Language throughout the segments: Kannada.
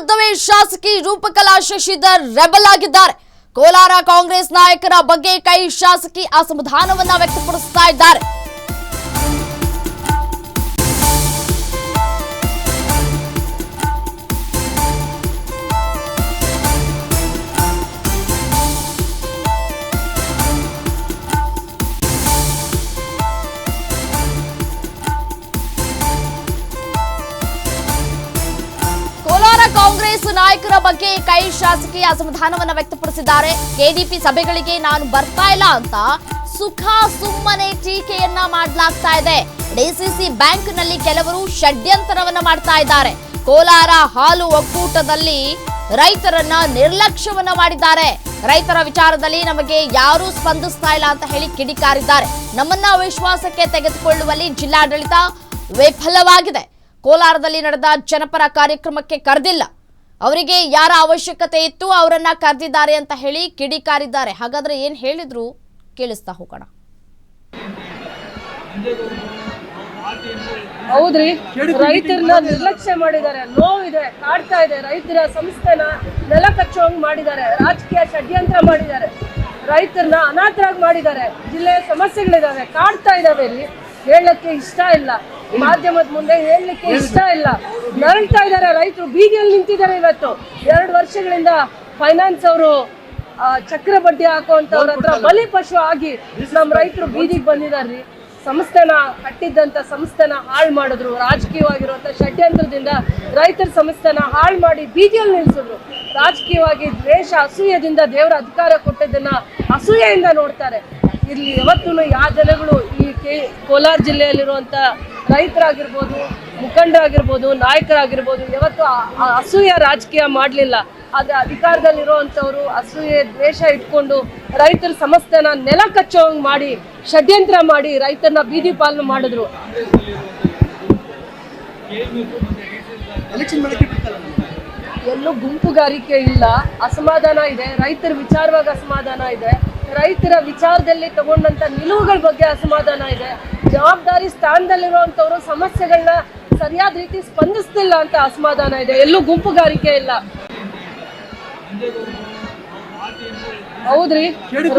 ವಿರುದ್ಧವೇ ಶಾಸಕಿ ರೂಪಕಲಾ ಶಶಿಧರ್ ರೆಬಲ್ ಆಗಿದ್ದಾರೆ. ಕೋಲಾರ ಕಾಂಗ್ರೆಸ್ ನಾಯಕರ ಬಗ್ಗೆ ಕೈ ಶಾಸಕಿ ಅಸಮಾಧಾನವನ್ನ ವ್ಯಕ್ತಪಡಿಸ್ತಾ ಇದ್ದಾರೆ. ಕಾಂಗ್ರೆಸ್ ನಾಯಕರ ಬಗ್ಗೆ ಕೈ ಶಾಸಕಿ ಅಸಮಾಧಾನವನ್ನ ವ್ಯಕ್ತಪಡಿಸಿದ್ದಾರೆ. ಕೆಡಿಪಿ ಸಭೆಗಳಿಗೆ ನಾನು ಬರ್ತಾ ಇಲ್ಲ ಅಂತ ಸುಖ ಸುಮ್ಮನೆ ಟೀಕೆಯನ್ನ ಮಾಡಲಾಗ್ತಾ ಇದೆ. ಡಿಸಿಸಿ ಬ್ಯಾಂಕ್ನಲ್ಲಿ ಕೆಲವರು ಷಡ್ಯಂತರವನ್ನ ಮಾಡ್ತಾ ಇದ್ದಾರೆ. ಕೋಲಾರ ಹಾಲು ಒಕ್ಕೂಟದಲ್ಲಿ ರೈತರನ್ನ ನಿರ್ಲಕ್ಷ್ಯವನ್ನ ಮಾಡಿದ್ದಾರೆ. ರೈತರ ವಿಚಾರದಲ್ಲಿ ನಮಗೆ ಯಾರೂ ಸ್ಪಂದಿಸ್ತಾ ಇಲ್ಲ ಅಂತ ಹೇಳಿ ಕಿಡಿಕಾರಿದ್ದಾರೆ. ನಮ್ಮನ್ನ ವಿಶ್ವಾಸಕ್ಕೆ ತೆಗೆದುಕೊಳ್ಳುವಲ್ಲಿ ಜಿಲ್ಲಾಡಳಿತ ವಿಫಲವಾಗಿದೆ. ಕೋಲಾರದಲ್ಲಿ ನಡೆದ ಜನಪರ ಕಾರ್ಯಕ್ರಮಕ್ಕೆ ಕರೆದಿಲ್ಲ, ಅವರಿಗೆ ಯಾರ ಅವಶ್ಯಕತೆ ಇತ್ತು ಅವರನ್ನ ಕರೆದಿದ್ದಾರೆ ಅಂತ ಹೇಳಿ ಕಿಡಿಕಾರಿದ್ದಾರೆ. ಹಾಗಾದ್ರೆ ಏನ್ ಹೇಳಿದ್ರು ಕೇಳಿಸ್ತಾ ಹೋಗೋಣ. ಹೌದ್ರಿ, ರೈತರನ್ನ ನಿರ್ಲಕ್ಷ್ಯ ಮಾಡಿದ್ದಾರೆ. ನೋವಿದೆ, ಕಾಡ್ತಾ ಇದೆ. ರೈತರ ಸಂಸ್ಥೆನ ನೆಲ ಕಚ್ಚುವಂಗ್ ಮಾಡಿದ್ದಾರೆ. ರಾಜಕೀಯ ಷಡ್ಯಂತ್ರ ಮಾಡಿದ್ದಾರೆ. ರೈತರನ್ನ ಅನಾಥರಾಗಿ ಮಾಡಿದ್ದಾರೆ. ಜಿಲ್ಲೆಯ ಸಮಸ್ಯೆಗಳಿದಾವೆ, ಕಾಡ್ತಾ ಇದಾವೆ. ಇಲ್ಲಿ ಹೇಳಕ್ಕೆ ಇಷ್ಟ ಇಲ್ಲ, ಮಾಧ್ಯಮದ ಮುಂದೆ ಹೇಳಲಿಕ್ಕೆ ಇಷ್ಟ ಇಲ್ಲ. ನರಳ್ತಾ ಇದ್ದಾರೆ ರೈತರು, ಬೀದಿಯಲ್ಲಿ ನಿಂತಿದ್ದಾರೆ. ಇವತ್ತು 2 ವರ್ಷಗಳಿಂದ ಫೈನಾನ್ಸ್ ಅವರು ಚಕ್ರ ಬಡ್ಡಿ ಹಾಕುವಂತವ್ರ ಹತ್ರ ಬಲಿಪಶು ಆಗಿ ನಮ್ಮ ರೈತರು ಬೀದಿಗೆ ಬಂದಿದಾರ್ರಿ. ಸಂಸ್ಥೆನ ಕಟ್ಟಿದ್ದಂತ ಸಂಸ್ಥೆನ ಹಾಳು ಮಾಡಿದ್ರು. ರಾಜಕೀಯವಾಗಿರುವಂತ ಷಡ್ಯಂತ್ರದಿಂದ ರೈತರ ಸಂಸ್ಥೆನ ಹಾಳು ಮಾಡಿ ಬೀದಿಯಲ್ಲಿ ನಿಲ್ಸಿದ್ರು. ರಾಜಕೀಯವಾಗಿ ದ್ವೇಷ, ಅಸೂಯದಿಂದ ದೇವರ ಅಧಿಕಾರ ಕೊಟ್ಟಿದ್ದನ್ನ ಅಸೂಯೆಯಿಂದ ನೋಡ್ತಾರೆ. ಇಲ್ಲಿ ಯಾವತ್ತೂ ಯಾವ ಜನಗಳು ಈ ಕೋಲಾರ ಜಿಲ್ಲೆಯಲ್ಲಿರುವಂತ ರೈತರಾಗಿರ್ಬೋದು, ಮುಖಂಡರಾಗಿರ್ಬೋದು, ನಾಯಕರಾಗಿರ್ಬೋದು ಯಾವತ್ತು ಅಸೂಯ ರಾಜಕೀಯ ಮಾಡಲಿಲ್ಲ. ಆದ್ರೆ ಅಧಿಕಾರದಲ್ಲಿರುವಂಥವ್ರು ಅಸೂಯೆ ದ್ವೇಷ ಇಟ್ಕೊಂಡು ರೈತರ ಸಮಸ್ಯೆನ ನೆಲ ಕಚ್ಚೋಂಗ್ ಮಾಡಿ ಷಡ್ಯಂತ್ರ ಮಾಡಿ ರೈತರನ್ನ ಬೀದಿ ಪಾಲನೆ ಮಾಡಿದ್ರು. ಎಲ್ಲೂ ಗುಂಪುಗಾರಿಕೆ ಇಲ್ಲ, ಅಸಮಾಧಾನ ಇದೆ. ರೈತರ ವಿಚಾರವಾಗಿ ಅಸಮಾಧಾನ ಇದೆ. ರೈತರ ವಿಚಾರದಲ್ಲಿ ತಗೊಂಡಂತ ನಿಲುವುಗಳ ಬಗ್ಗೆ ಅಸಮಾಧಾನ ಇದೆ. ಜವಾಬ್ದಾರಿ ಸ್ಥಾನದಲ್ಲಿರುವಂತವ್ರು ಸಮಸ್ಯೆಗಳನ್ನ ಸರಿಯಾದ ರೀತಿ ಸ್ಪಂದಿಸ್ತಿಲ್ಲ ಅಂತ ಅಸಮಾಧಾನ ಇದೆ. ಎಲ್ಲೂ ಗುಂಪುಗಾರಿಕೆ ಇಲ್ಲ. ಹೌದ್ರಿ,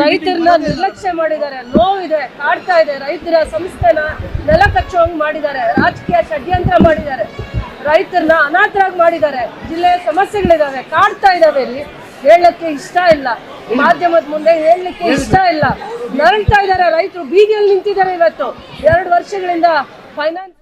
ರೈತರನ್ನ ನಿರ್ಲಕ್ಷ್ಯ ಮಾಡಿದ್ದಾರೆ. ನೋವಿದೆ, ಕಾಡ್ತಾ ಇದೆ. ರೈತರ ಸಂಸ್ಥೆನ ನೆಲ ಕಚ್ಚುವಂಗ್ ಮಾಡಿದ್ದಾರೆ. ರಾಜಕೀಯ ಷಡ್ಯಂತ್ರ ಮಾಡಿದ್ದಾರೆ. ರೈತರನ್ನ ಅನಾಥರಾಗಿ ಮಾಡಿದ್ದಾರೆ. ಜಿಲ್ಲೆಯ ಸಮಸ್ಯೆಗಳಿದಾವೆ, ಕಾಡ್ತಾ ಇದಾವೆ. ಇಲ್ಲಿ ಹೇಳಕ್ಕೆ ಇಷ್ಟ ಇಲ್ಲ, ಮಾಧ್ಯಮದ ಮುಂದೆ ಹೇಳಲಿಕ್ಕೆ ಇಷ್ಟ ಇಲ್ಲ. ನರಳ್ತಾ ಇದ್ದಾರೆ ರೈತರು, ಬೀದಿಯಲ್ಲಿ ನಿಂತಿದ್ದಾರೆ. ಇವತ್ತು 2 ವರ್ಷಗಳಿಂದ ಫೈನಾನ್ಸ್